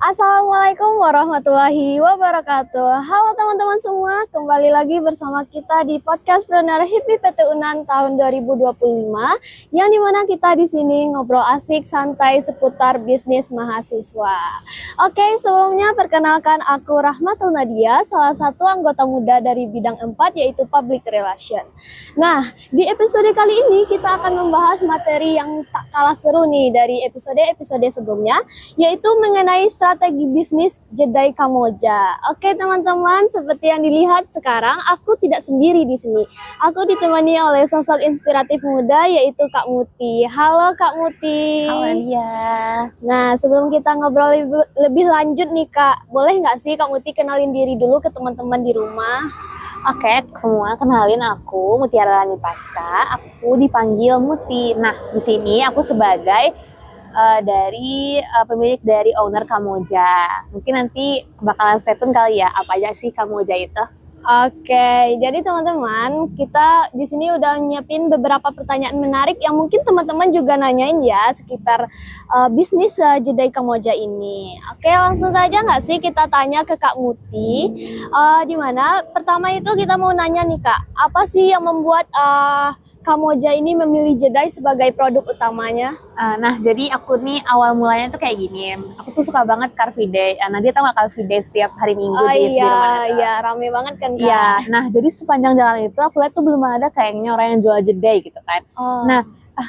Assalamualaikum warahmatullahi wabarakatuh. Halo teman-teman semua, kembali lagi bersama kita di podcast Preneur HIPMI PT UNAN tahun 2025, yang dimana kita di sini ngobrol asik santai seputar bisnis mahasiswa. Oke, sebelumnya perkenalkan aku Rahmatul Nadia, salah satu anggota muda dari bidang 4 yaitu Public Relation. Nah, di episode kali ini kita akan membahas materi yang tak kalah seru nih dari episode-episode sebelumnya, yaitu mengenai strategi bisnis Jedai Kamboja. Oke teman-teman, seperti yang dilihat sekarang, aku tidak sendiri di sini. Aku ditemani oleh sosok inspiratif muda yaitu Kak Muti. Halo Kak Muti. Halo dia. Nah, sebelum kita ngobrol lebih lanjut nih Kak, boleh nggak sih Kak Muti kenalin diri dulu ke teman-teman di rumah? Oke, semua kenalin aku Mutiara Rani Pasca. Aku dipanggil Muti. Nah, di sini aku sebagai pemilik dari owner Kamboja. Mungkin nanti bakalan stay tune kali ya, apa aja sih Kamboja itu. Oke, jadi teman-teman, kita di sini udah nyiapin beberapa pertanyaan menarik yang mungkin teman-teman juga nanyain ya sekitar bisnis Jedai Kamboja ini. Oke, langsung saja nggak sih kita tanya ke Kak Muti. Di mana pertama itu kita mau nanya nih Kak, apa sih yang membuat Kamboja ini memilih Jedai sebagai produk utamanya? Nah, jadi aku nih awal mulanya tuh kayak gini. Aku tuh suka banget Car Free Day. Nah, dia tahu nggak Car Free Day setiap hari Minggu di Sudirman itu? Iya, rame banget kan Kak? Iya, nah jadi sepanjang jalan itu aku lihat tuh belum ada kayaknya orang yang jual jedai gitu kan. Nah,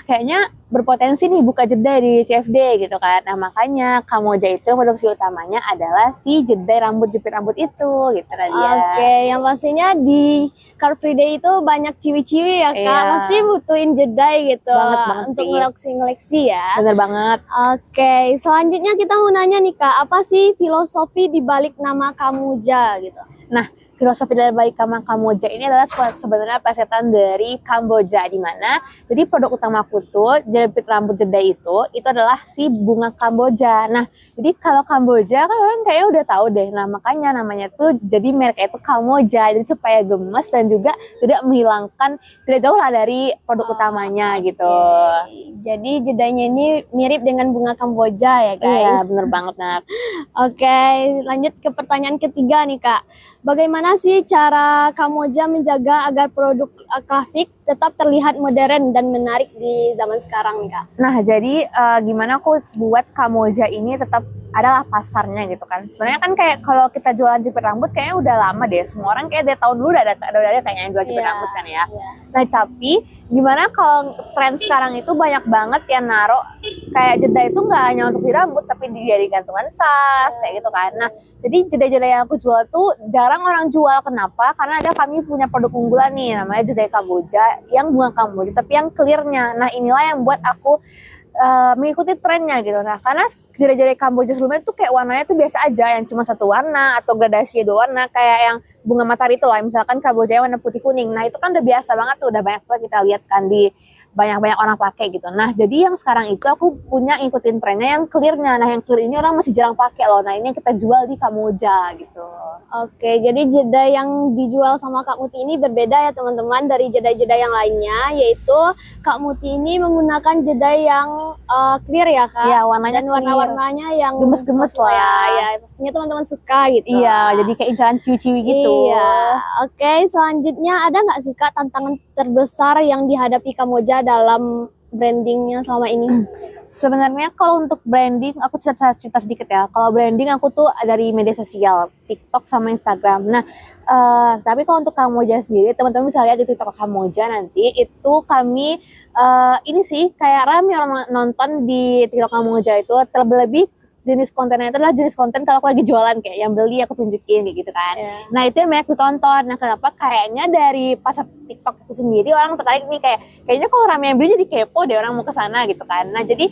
kayaknya berpotensi nih buka jedai di CFD gitu kan. Nah makanya Kamboja itu produksi utamanya adalah si jedai rambut jepit rambut itu gitu kan dia. Oke, yang pastinya di Car Free Day itu banyak ciwi-ciwi ya Kak. Iya. Pasti butuhin jedai gitu Banget untuk sih. ngeleksi-ngeleksi ya. Bener banget. Oke, selanjutnya kita mau nanya nih Kak, apa sih filosofi di balik nama Kamboja gitu? Nah, filosofi dari balik nama Kamboja ini adalah sebenarnya plesetan dari Kamboja, di mana jadi produk utama aku tuh jepit rambut jedai itu adalah si bunga Kamboja. Nah, jadi kalau Kamboja kan orang kayaknya udah tahu deh, nah makanya namanya tuh jadi mereknya itu Kamboja, jadi supaya gemes dan juga tidak menghilangkan, tidak jauh lah dari produk utamanya gitu. Jadi jedainya ini mirip dengan bunga Kamboja ya Iya, guys. bener banget Nat. Oke, lanjut ke pertanyaan ketiga nih Kak. Bagaimana sih cara Kamboja menjaga agar produk klasik tetap terlihat modern dan menarik di zaman sekarang nih Kak? Nah, jadi gimana aku buat Kamboja ini tetap adalah pasarnya gitu kan. Sebenarnya kan kayak kalau kita jualan jepit rambut kayaknya udah lama deh. Semua orang kayak dari tahun dulu udah ada kayaknya yang jual jepit rambut kan ya. Nah, tapi gimana kalau tren sekarang itu banyak banget yang naruh kayak jeda itu nggak hanya untuk di rambut tapi di gantungan tas kayak gitu kan. Nah, jadi jeda-jeda yang aku jual tuh jarang orang jual. Kenapa? Karena kami punya produk unggulan nih namanya Jedai Kamboja yang bunga Kamboja tapi yang clearnya. Nah, inilah yang buat aku mengikuti trennya gitu. Nah, karena jeda-jeda Kamboja sebelumnya tuh kayak warnanya tuh biasa aja, yang cuma satu warna atau gradasi dua warna kayak yang bunga matahari itu lah, misalkan Kamboja warna putih kuning. Nah, itu kan udah biasa banget tuh, udah banyak banget kita lihat kan di banyak orang pakai gitu. Nah, jadi yang sekarang itu aku punya ngikutin trennya yang clearnya. Nah, yang clear ini orang masih jarang pakai loh. Nah, ini yang kita jual di Kamboja gitu. Oke, jadi jeda yang dijual sama Kak Muti ini berbeda ya teman-teman dari jeda-jeda yang lainnya, yaitu Kak Muti ini menggunakan jeda yang clear ya Kak? Iya, warnanya dan warna-warnanya yang gemes-gemes lah ya. Pastinya teman-teman suka gitu. Iya, jadi kayak incaran ciwi-ciwi gitu. Iya. Oke, selanjutnya ada nggak sih Kak tantangan terbesar yang dihadapi Kamboja dalam brandingnya selama ini? Sebenarnya kalau untuk branding, aku cerita sedikit ya. Kalau branding aku tuh dari media sosial, TikTok sama Instagram. Nah, tapi kalau untuk Kamboja sendiri, teman-teman bisa lihat di TikTok Kamboja nanti, itu kami ini sih kayak rame orang nonton di TikTok Kamboja itu, terlebih jenis kontennya itu adalah jenis konten kalau aku lagi jualan kayak yang beli aku tunjukin kayak gitu kan. Nah, itu yang banyak ditonton. Nah, kenapa? Kayaknya dari pasar TikTok itu sendiri orang tertarik nih kayaknya kalau rame yang beli jadi kepo deh orang mau ke sana gitu kan. Nah, jadi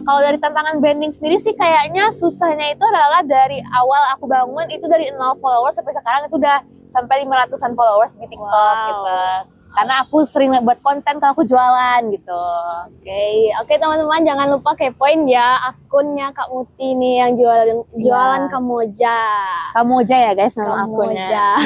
kalau dari tantangan branding sendiri sih kayaknya susahnya itu adalah dari awal aku bangun itu dari 0 followers sampai sekarang itu udah sampai 500-an followers di TikTok gitu. Karena aku sering buat konten kalau aku jualan gitu. Oke teman-teman, jangan lupa kepoin ya akunnya Kak Muti nih yang jualan Kamboja. Kamboja ya guys nama akunnya.